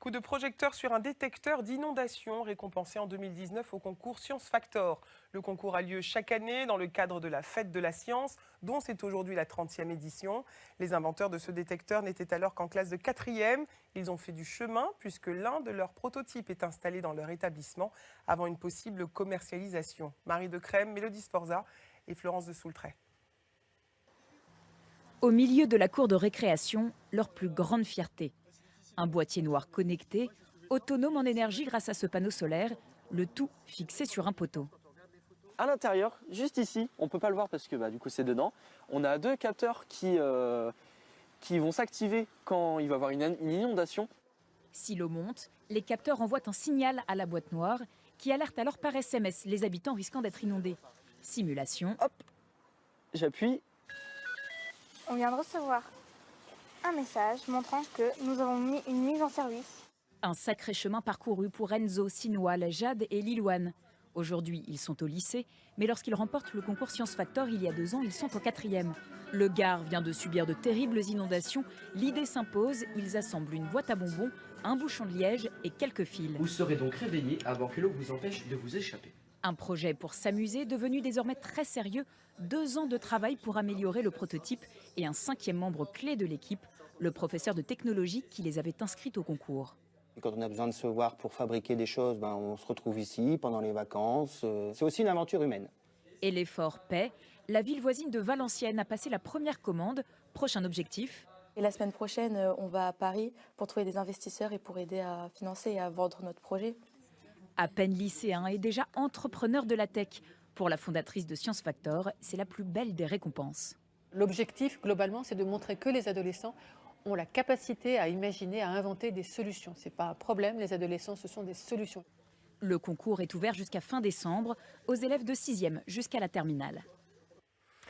Coup de projecteur sur un détecteur d'inondation récompensé en 2019 au concours Science Factor. Le concours a lieu chaque année dans le cadre de la Fête de la Science, dont c'est aujourd'hui la 30e édition. Les inventeurs de ce détecteur n'étaient alors qu'en classe de 4e. Ils ont fait du chemin puisque l'un de leurs prototypes est installé dans leur établissement avant une possible commercialisation. Marie de Crème, Mélodie Sforza et Florence de Soultray. Au milieu de la cour de récréation, leur plus grande fierté. Un boîtier noir connecté, autonome en énergie grâce à ce panneau solaire, le tout fixé sur un poteau. À l'intérieur, juste ici, on ne peut pas le voir parce que du coup c'est dedans, on a deux capteurs qui vont s'activer quand il va y avoir une inondation. Si l'eau monte, les capteurs envoient un signal à la boîte noire qui alerte alors par SMS les habitants risquant d'être inondés. Simulation. Hop, j'appuie. On vient de recevoir un message montrant que nous avons mis une mise en service. Un sacré chemin parcouru pour Enzo, Sinoal, Jade et Lilouane. Aujourd'hui, ils sont au lycée, mais lorsqu'ils remportent le concours Science Factor il y a 2 ans, ils sont au 4e. Le Gard vient de subir de terribles inondations. L'idée s'impose, ils assemblent une boîte à bonbons, un bouchon de liège et quelques fils. Vous serez donc réveillé avant que l'eau vous empêche de vous échapper. Un projet pour s'amuser, devenu désormais très sérieux. 2 ans de travail pour améliorer le prototype et un 5e membre clé de l'équipe, le professeur de technologie qui les avait inscrits au concours. Et quand on a besoin de se voir pour fabriquer des choses, on se retrouve ici pendant les vacances. C'est aussi une aventure humaine. Et l'effort paie. La ville voisine de Valenciennes a passé la première commande. Prochain objectif. Et la semaine prochaine, on va à Paris pour trouver des investisseurs et pour aider à financer et à vendre notre projet. À peine lycéen et déjà entrepreneur de la tech. Pour la fondatrice de Science Factor, c'est la plus belle des récompenses. L'objectif, globalement, c'est de montrer que les adolescents ont la capacité à imaginer, à inventer des solutions. Ce n'est pas un problème, les adolescents, ce sont des solutions. Le concours est ouvert jusqu'à fin décembre, aux élèves de 6e jusqu'à la terminale.